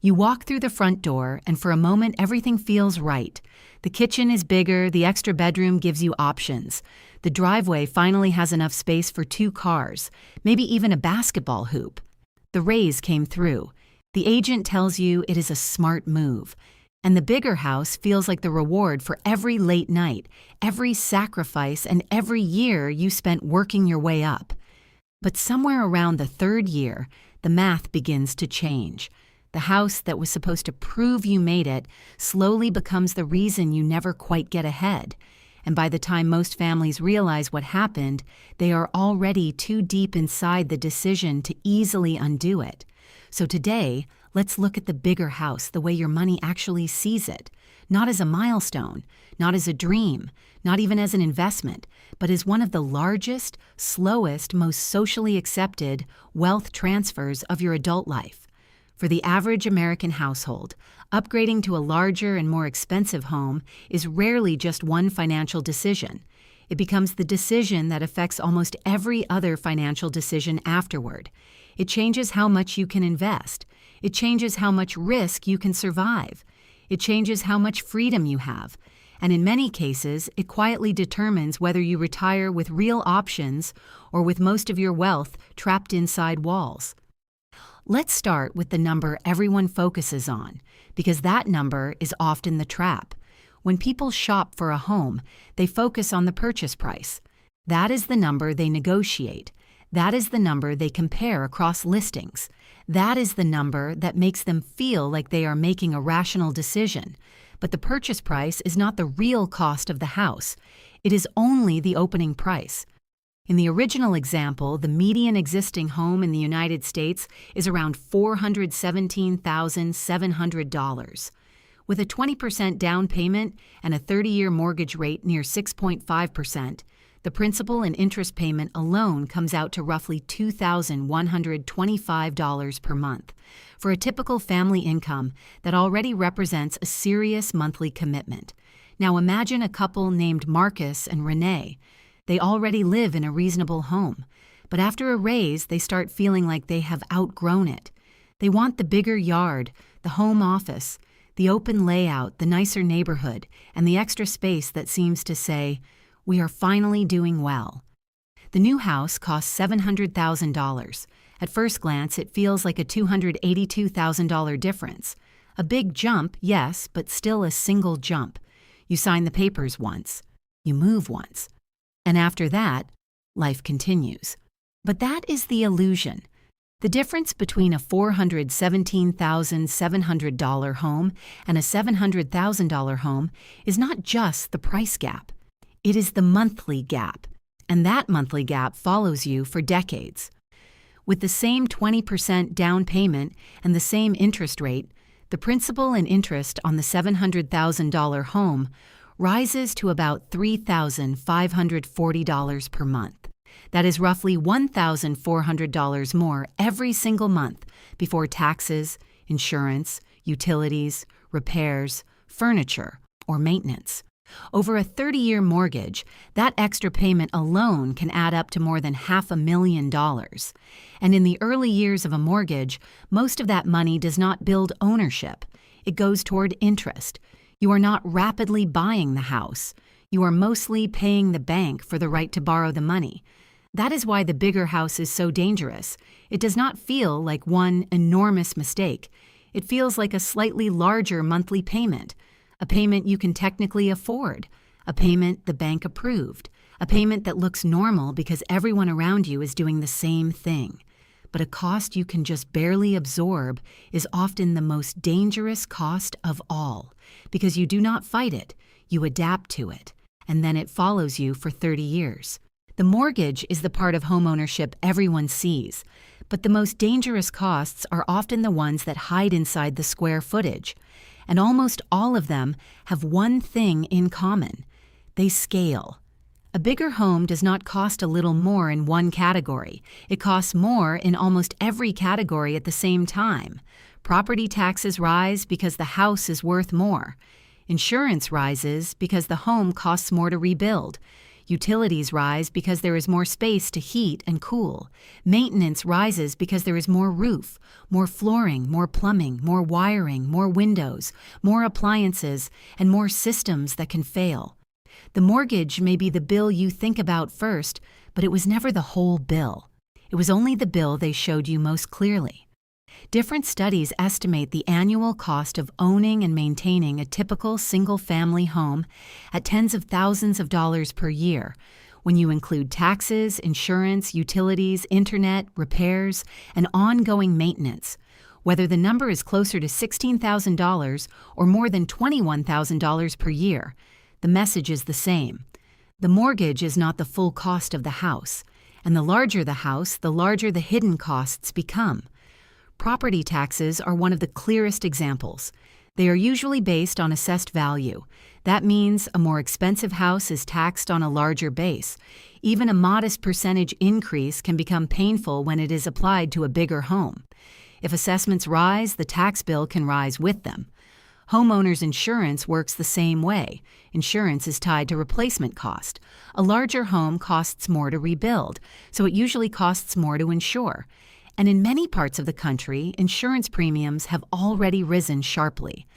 You walk through the front door, and for a moment everything feels right. The kitchen is bigger, the extra bedroom gives you options. The driveway finally has enough space for 2 cars, maybe even a basketball hoop. The raise came through. The agent tells you it is a smart move. And the bigger house feels like the reward for every late night, every sacrifice, and every year you spent working your way up. But somewhere around the 3rd year, the math begins to change. The house that was supposed to prove you made it slowly becomes the reason you never quite get ahead. And by the time most families realize what happened, they are already too deep inside the decision to easily undo it. So today, let's look at the bigger house the way your money actually sees it. Not as a milestone, not as a dream, not even as an investment, but as one of the largest, slowest, most socially accepted wealth transfers of your adult life. For the average American household, upgrading to a larger and more expensive home is rarely just one financial decision. It becomes the decision that affects almost every other financial decision afterward. It changes how much you can invest. It changes how much risk you can survive. It changes how much freedom you have. And in many cases, it quietly determines whether you retire with real options or with most of your wealth trapped inside walls. Let's start with the number everyone focuses on, because that number is often the trap. When people shop for a home, they focus on the purchase price. That is the number they negotiate. That is the number they compare across listings. That is the number that makes them feel like they are making a rational decision. But the purchase price is not the real cost of the house. It is only the opening price. In the original example, the median existing home in the United States is around $417,700. With a 20% down payment and a 30-year mortgage rate near 6.5%, the principal and interest payment alone comes out to roughly $2,125 per month. For a typical family income, that already represents a serious monthly commitment. Now imagine a couple named Marcus and Renee. They already live in a reasonable home, but after a raise, they start feeling like they have outgrown it. They want the bigger yard, the home office, the open layout, the nicer neighborhood, and the extra space that seems to say, "We are finally doing well." The new house costs $700,000. At first glance, it feels like a $282,000 difference. A big jump, yes, but still a single jump. You sign the papers once. You move once. And after that, life continues. But that is the illusion. The difference between a $417,700 home and a $700,000 home is not just the price gap. It is the monthly gap, and that monthly gap follows you for decades. With the same 20% down payment and the same interest rate, the principal and interest on the $700,000 home rises to about $3,540 per month. That is roughly $1,400 more every single month before taxes, insurance, utilities, repairs, furniture, or maintenance. Over a 30-year mortgage, that extra payment alone can add up to more than $500,000. And in the early years of a mortgage, most of that money does not build ownership. It goes toward interest. You are not rapidly buying the house. You are mostly paying the bank for the right to borrow the money. That is why the bigger house is so dangerous. It does not feel like one enormous mistake. It feels like a slightly larger monthly payment, a payment you can technically afford, a payment the bank approved, a payment that looks normal because everyone around you is doing the same thing. But a cost you can just barely absorb is often the most dangerous cost of all, because you do not fight it, you adapt to it, and then it follows you for 30 years. The mortgage is the part of homeownership everyone sees, but the most dangerous costs are often the ones that hide inside the square footage. And almost all of them have one thing in common. They scale. A bigger home does not cost a little more in one category. It costs more in almost every category at the same time. Property taxes rise because the house is worth more. Insurance rises because the home costs more to rebuild. Utilities rise because there is more space to heat and cool. Maintenance rises because there is more roof, more flooring, more plumbing, more wiring, more windows, more appliances, and more systems that can fail. The mortgage may be the bill you think about first, but it was never the whole bill. It was only the bill they showed you most clearly. Different studies estimate the annual cost of owning and maintaining a typical single-family home at tens of thousands of dollars per year, when you include taxes, insurance, utilities, internet, repairs, and ongoing maintenance. Whether the number is closer to $16,000 or more than $21,000 per year, the message is the same. The mortgage is not the full cost of the house, and the larger the house, the larger the hidden costs become. Property taxes are one of the clearest examples. They are usually based on assessed value. That means a more expensive house is taxed on a larger base. Even a modest percentage increase can become painful when it is applied to a bigger home. If assessments rise, the tax bill can rise with them. Homeowners insurance works the same way. Insurance is tied to replacement cost. A larger home costs more to rebuild, so it usually costs more to insure. And in many parts of the country, insurance premiums have already risen sharply.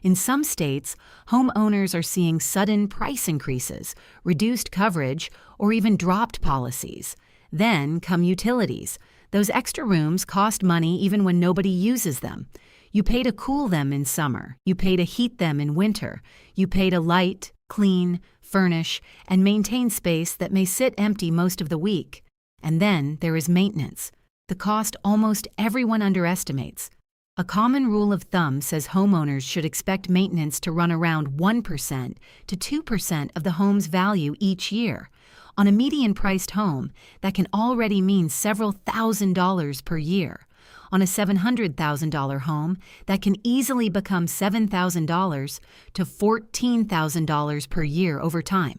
In some states, homeowners are seeing sudden price increases, reduced coverage, or even dropped policies. Then come utilities. Those extra rooms cost money even when nobody uses them. You pay to cool them in summer. You pay to heat them in winter. You pay to light, clean, furnish, and maintain space that may sit empty most of the week. And then there is maintenance. The cost almost everyone underestimates. A common rule of thumb says homeowners should expect maintenance to run around 1% to 2% of the home's value each year. On a median-priced home, that can already mean several $1,000s per year. On a $700,000 home, that can easily become $7,000 to $14,000 per year over time.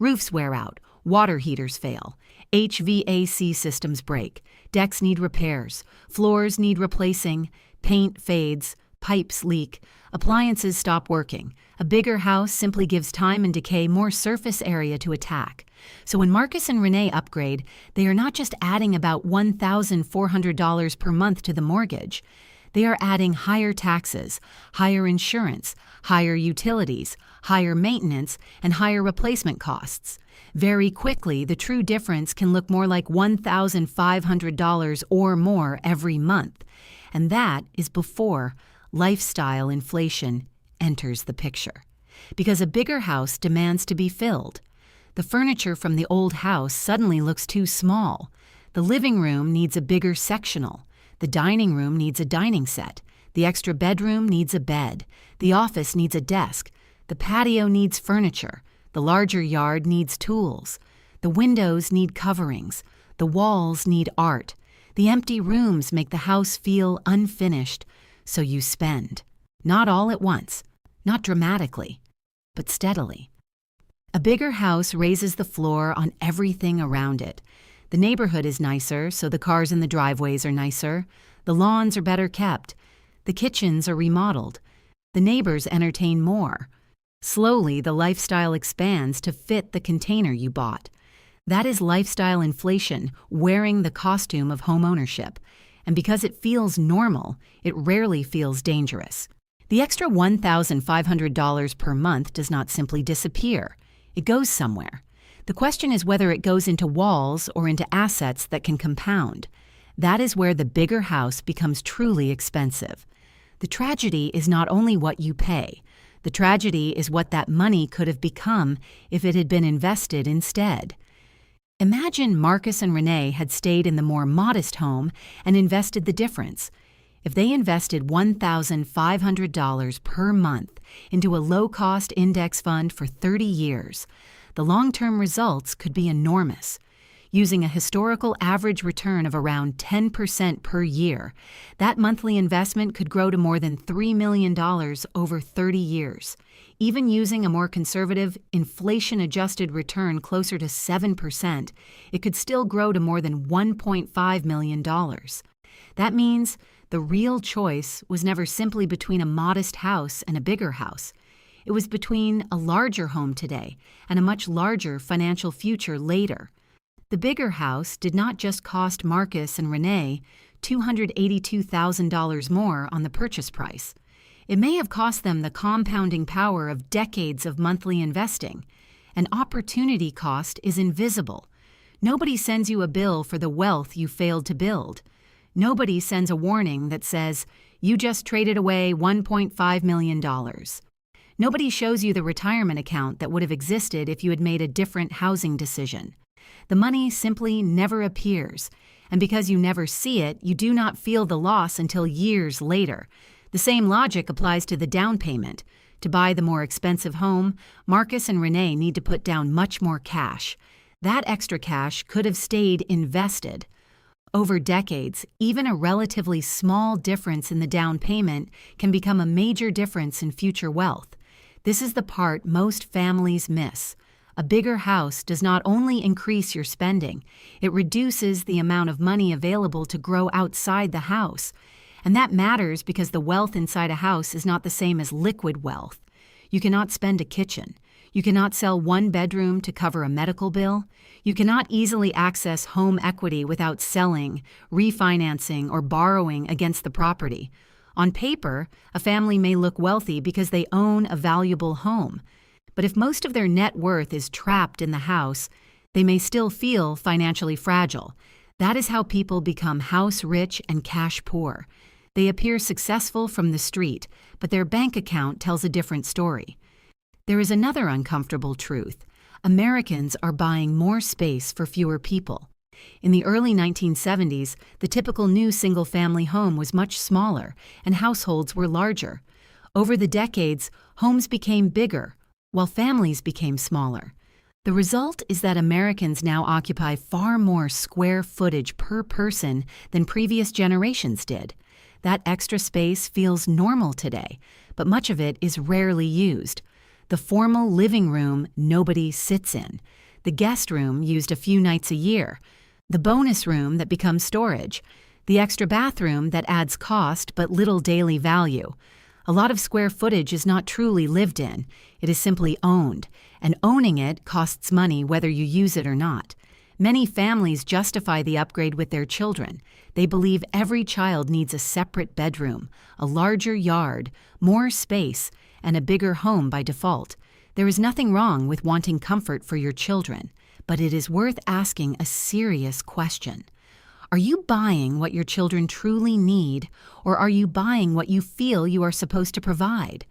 Roofs wear out, water heaters fail, HVAC systems break, decks need repairs, floors need replacing, paint fades, pipes leak, appliances stop working. A bigger house simply gives time and decay more surface area to attack. So when Marcus and Renee upgrade, they are not just adding about $1,400 per month to the mortgage. They are adding higher taxes, higher insurance, higher utilities, higher maintenance, and higher replacement costs. Very quickly, the true difference can look more like $1,500 or more every month. And that is before lifestyle inflation enters the picture. Because a bigger house demands to be filled. The furniture from the old house suddenly looks too small. The living room needs a bigger sectional. The dining room needs a dining set. The extra bedroom needs a bed. The office needs a desk. The patio needs furniture. The larger yard needs tools. The windows need coverings. The walls need art. The empty rooms make the house feel unfinished, so you spend. Not all at once, not dramatically, but steadily. A bigger house raises the floor on everything around it. The neighborhood is nicer, so the cars in the driveways are nicer. The lawns are better kept. The kitchens are remodeled. The neighbors entertain more. Slowly, the lifestyle expands to fit the container you bought. That is lifestyle inflation wearing the costume of homeownership. And because it feels normal, it rarely feels dangerous. The extra $1,500 per month does not simply disappear. It goes somewhere. The question is whether it goes into walls or into assets that can compound. That is where the bigger house becomes truly expensive. The tragedy is not only what you pay. The tragedy is what that money could have become if it had been invested instead. Imagine Marcus and Renee had stayed in the more modest home and invested the difference. If they invested $1,500 per month into a low-cost index fund for 30 years, the long-term results could be enormous. Using a historical average return of around 10% per year, that monthly investment could grow to more than $3 million over 30 years. Even using a more conservative, inflation-adjusted return closer to 7%, it could still grow to more than $1.5 million. That means the real choice was never simply between a modest house and a bigger house. It was between a larger home today and a much larger financial future later. The bigger house did not just cost Marcus and Renee $282,000 more on the purchase price. It may have cost them the compounding power of decades of monthly investing. An opportunity cost is invisible. Nobody sends you a bill for the wealth you failed to build. Nobody sends a warning that says, "You just traded away $1.5 million." Nobody shows you the retirement account that would have existed if you had made a different housing decision. The money simply never appears, and because you never see it, you do not feel the loss until years later. The same logic applies to the down payment. To buy the more expensive home, Marcus and Renee need to put down much more cash. That extra cash could have stayed invested. Over decades, even a relatively small difference in the down payment can become a major difference in future wealth. This is the part most families miss. A bigger house does not only increase your spending, it reduces the amount of money available to grow outside the house. And that matters because the wealth inside a house is not the same as liquid wealth. You cannot spend a kitchen. You cannot sell one bedroom to cover a medical bill. You cannot easily access home equity without selling, refinancing, or borrowing against the property. On paper, a family may look wealthy because they own a valuable home. But if most of their net worth is trapped in the house, they may still feel financially fragile. That is how people become house rich and cash poor. They appear successful from the street, but their bank account tells a different story. There is another uncomfortable truth. Americans are buying more space for fewer people. In the early 1970s, the typical new single-family home was much smaller, and households were larger. Over the decades, homes became bigger, while families became smaller. The result is that Americans now occupy far more square footage per person than previous generations did. That extra space feels normal today, but much of it is rarely used. The formal living room nobody sits in. The guest room used a few nights a year. The bonus room that becomes storage. The extra bathroom that adds cost but little daily value. A lot of square footage is not truly lived in. It is simply owned, and owning it costs money whether you use it or not. Many families justify the upgrade with their children. They believe every child needs a separate bedroom, a larger yard, more space, and a bigger home by default. There is nothing wrong with wanting comfort for your children, but it is worth asking a serious question. Are you buying what your children truly need, or are you buying what you feel you are supposed to provide?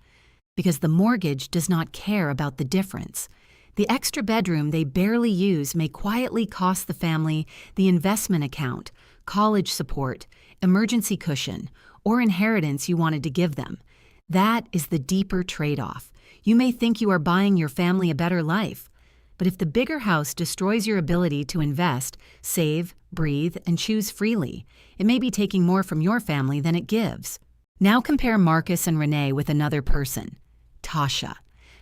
Because the mortgage does not care about the difference. The extra bedroom they barely use may quietly cost the family the investment account, college support, emergency cushion, or inheritance you wanted to give them. That is the deeper trade-off. You may think you are buying your family a better life, but if the bigger house destroys your ability to invest, save, breathe, and choose freely, it may be taking more from your family than it gives. Now compare Marcus and Renee with another person, Tasha.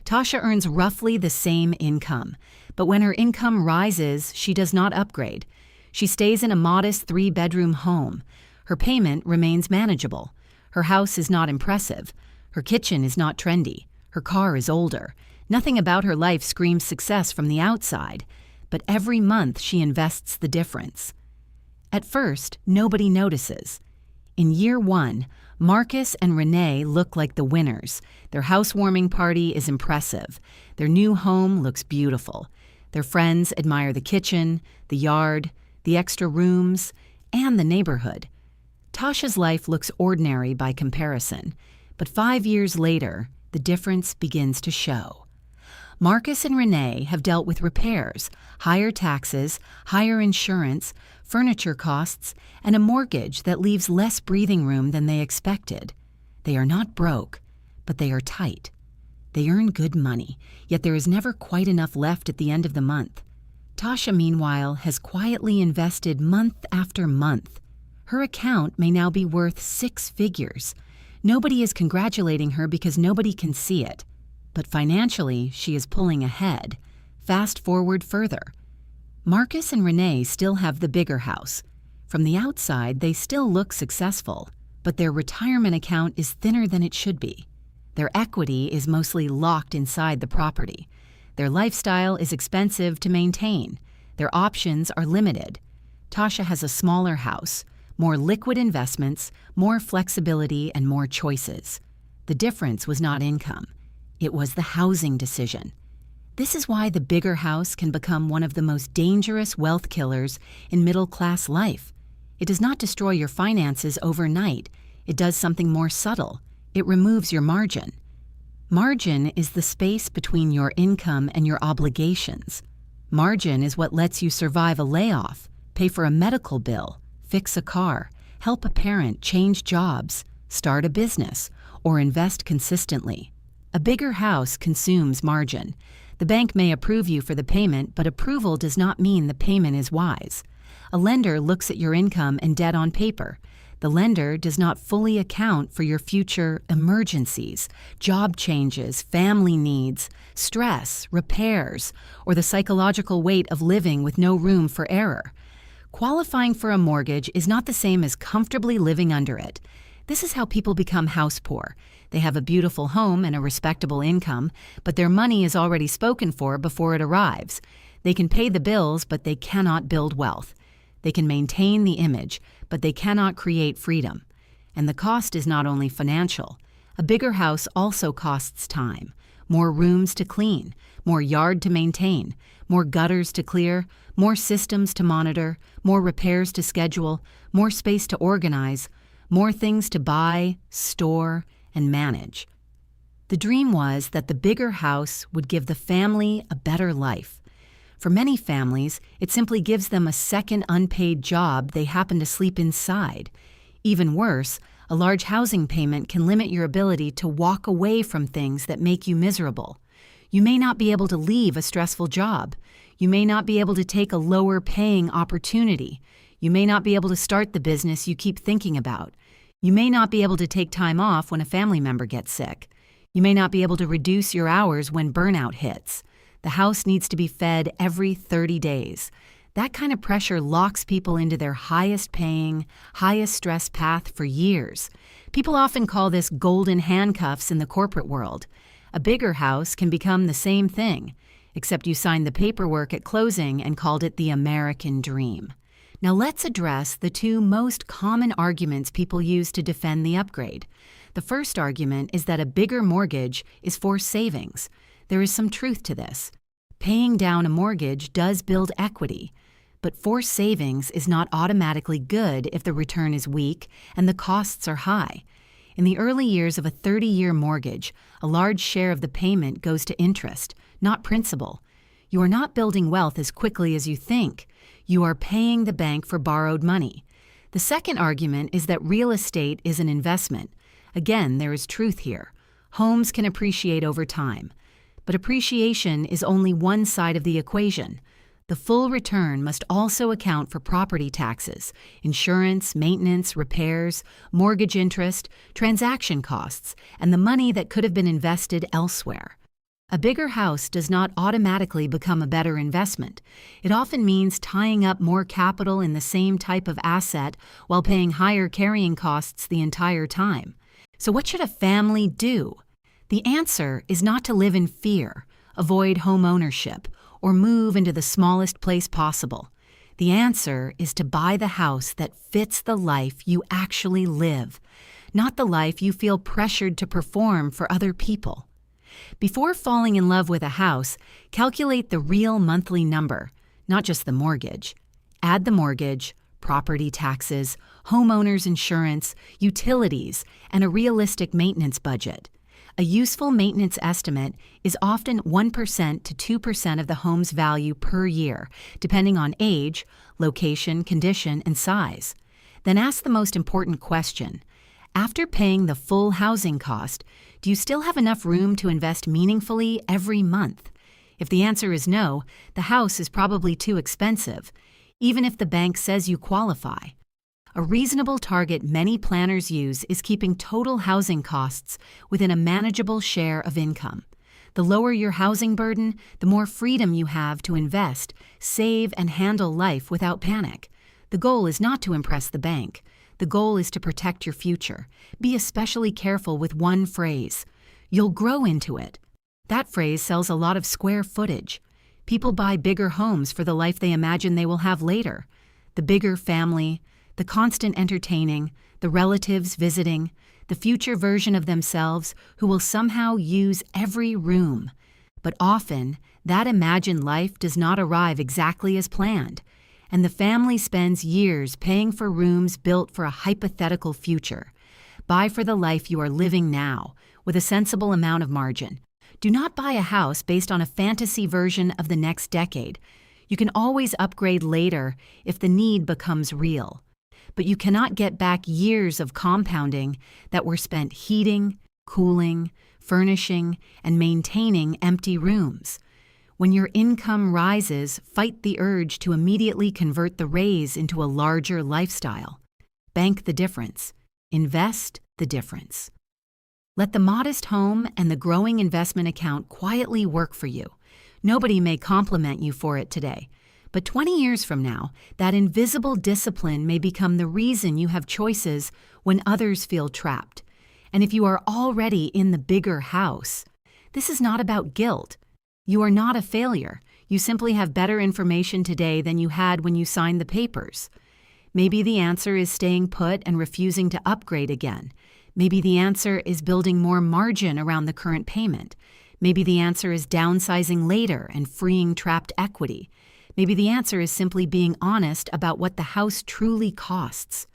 Tasha earns roughly the same income, but when her income rises, she does not upgrade. She stays in a modest 3-bedroom home. Her payment remains manageable. Her house is not impressive. Her kitchen is not trendy. Her car is older. Nothing about her life screams success from the outside, but every month she invests the difference. At first, nobody notices. In year 1, Marcus and Renee look like the winners. Their housewarming party is impressive. Their new home looks beautiful. Their friends admire the kitchen, the yard, the extra rooms, and the neighborhood. Tasha's life looks ordinary by comparison, but 5 years later, the difference begins to show. Marcus and Renee have dealt with repairs, higher taxes, higher insurance, furniture costs, and a mortgage that leaves less breathing room than they expected. They are not broke, but they are tight. They earn good money, yet there is never quite enough left at the end of the month. Tasha, meanwhile, has quietly invested month after month. Her account may now be worth 6 figures. Nobody is congratulating her because nobody can see it. But financially, she is pulling ahead. Fast forward further. Marcus and Renee still have the bigger house. From the outside, they still look successful, but their retirement account is thinner than it should be. Their equity is mostly locked inside the property. Their lifestyle is expensive to maintain. Their options are limited. Tasha has a smaller house, more liquid investments, more flexibility, and more choices. The difference was not income. It was the housing decision. This is why the bigger house can become one of the most dangerous wealth killers in middle-class life. It does not destroy your finances overnight. It does something more subtle. It removes your margin. Margin is the space between your income and your obligations. Margin is what lets you survive a layoff, pay for a medical bill, fix a car, help a parent change jobs, start a business, or invest consistently. A bigger house consumes margin. The bank may approve you for the payment, but approval does not mean the payment is wise. A lender looks at your income and debt on paper. The lender does not fully account for your future emergencies, job changes, family needs, stress, repairs, or the psychological weight of living with no room for error. Qualifying for a mortgage is not the same as comfortably living under it. This is how people become house poor. They have a beautiful home and a respectable income, but their money is already spoken for before it arrives. They can pay the bills, but they cannot build wealth. They can maintain the image, but they cannot create freedom. And the cost is not only financial. A bigger house also costs time. More rooms to clean, more yard to maintain, more gutters to clear, more systems to monitor, more repairs to schedule, more space to organize, more things to buy, store, and manage. The dream was that the bigger house would give the family a better life. For many families, it simply gives them a second unpaid job they happen to sleep inside. Even worse, a large housing payment can limit your ability to walk away from things that make you miserable. You may not be able to leave a stressful job. You may not be able to take a lower-paying opportunity. You may not be able to start the business you keep thinking about. You may not be able to take time off when a family member gets sick. You may not be able to reduce your hours when burnout hits. The house needs to be fed every 30 days. That kind of pressure locks people into their highest-paying, highest-stress path for years. People often call this golden handcuffs in the corporate world. A bigger house can become the same thing, except you signed the paperwork at closing and called it the American dream. Now let's address the two most common arguments people use to defend the upgrade. The first argument is that a bigger mortgage is forced savings. There is some truth to this. Paying down a mortgage does build equity, but forced savings is not automatically good if the return is weak and the costs are high. In the early years of a 30-year mortgage, a large share of the payment goes to interest, not principal. You are not building wealth as quickly as you think. You are paying the bank for borrowed money. The second argument is that real estate is an investment. Again, there is truth here. Homes can appreciate over time. But appreciation is only one side of the equation. The full return must also account for property taxes, insurance, maintenance, repairs, mortgage interest, transaction costs, and the money that could have been invested elsewhere. A bigger house does not automatically become a better investment. It often means tying up more capital in the same type of asset while paying higher carrying costs the entire time. So what should a family do? The answer is not to live in fear, avoid home ownership, or move into the smallest place possible. The answer is to buy the house that fits the life you actually live, not the life you feel pressured to perform for other people. Before falling in love with a house, calculate the real monthly number, not just the mortgage. Add the mortgage, property taxes, homeowners insurance, utilities, and a realistic maintenance budget. A useful maintenance estimate is often 1% to 2% of the home's value per year, depending on age, location, condition, and size. Then ask the most important question. After paying the full housing cost, do you still have enough room to invest meaningfully every month? If the answer is no, the house is probably too expensive, even if the bank says you qualify. A reasonable target many planners use is keeping total housing costs within a manageable share of income. The lower your housing burden, the more freedom you have to invest, save, and handle life without panic. The goal is not to impress the bank. The goal is to protect your future. Be especially careful with one phrase. You'll grow into it. That phrase sells a lot of square footage. People buy bigger homes for the life they imagine they will have later. The bigger family, the constant entertaining, the relatives visiting, the future version of themselves who will somehow use every room. But often, that imagined life does not arrive exactly as planned, and the family spends years paying for rooms built for a hypothetical future. Buy for the life you are living now, with a sensible amount of margin. Do not buy a house based on a fantasy version of the next decade. You can always upgrade later if the need becomes real. But you cannot get back years of compounding that were spent heating, cooling, furnishing, and maintaining empty rooms. When your income rises, fight the urge to immediately convert the raise into a larger lifestyle. Bank the difference. Invest the difference. Let the modest home and the growing investment account quietly work for you. Nobody may compliment you for it today, but 20 years from now, that invisible discipline may become the reason you have choices when others feel trapped. And if you are already in the bigger house, this is not about guilt. You are not a failure. You simply have better information today than you had when you signed the papers. Maybe the answer is staying put and refusing to upgrade again. Maybe the answer is building more margin around the current payment. Maybe the answer is downsizing later and freeing trapped equity. Maybe the answer is simply being honest about what the house truly costs.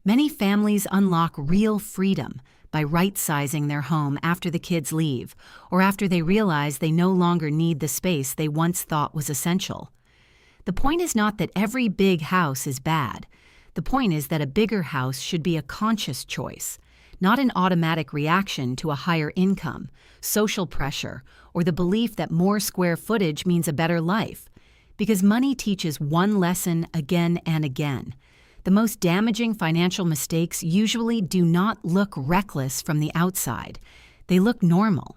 Many families unlock real freedom by right-sizing their home after the kids leave, or after they realize they no longer need the space they once thought was essential. The point is not that every big house is bad. The point is that a bigger house should be a conscious choice, not an automatic reaction to a higher income, social pressure, or the belief that more square footage means a better life. Because money teaches one lesson again and again. The most damaging financial mistakes usually do not look reckless from the outside. They look normal.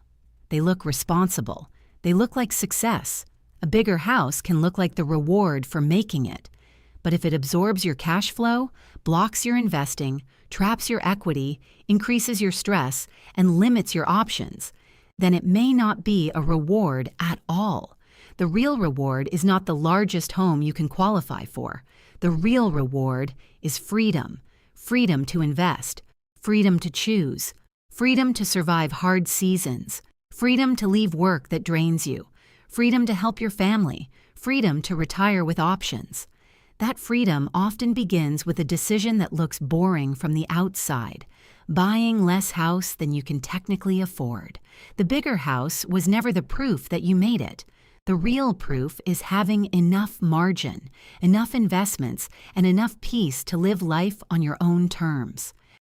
They look responsible. They look like success. A bigger house can look like the reward for making it. But if it absorbs your cash flow, blocks your investing, traps your equity, increases your stress, and limits your options, then it may not be a reward at all. The real reward is not the largest home you can qualify for. The real reward is freedom. Freedom to invest. Freedom to choose. Freedom to survive hard seasons. Freedom to leave work that drains you. Freedom to help your family. Freedom to retire with options. That freedom often begins with a decision that looks boring from the outside. Buying less house than you can technically afford. The bigger house was never the proof that you made it. The real proof is having enough margin, enough investments, and enough peace to live life on your own terms.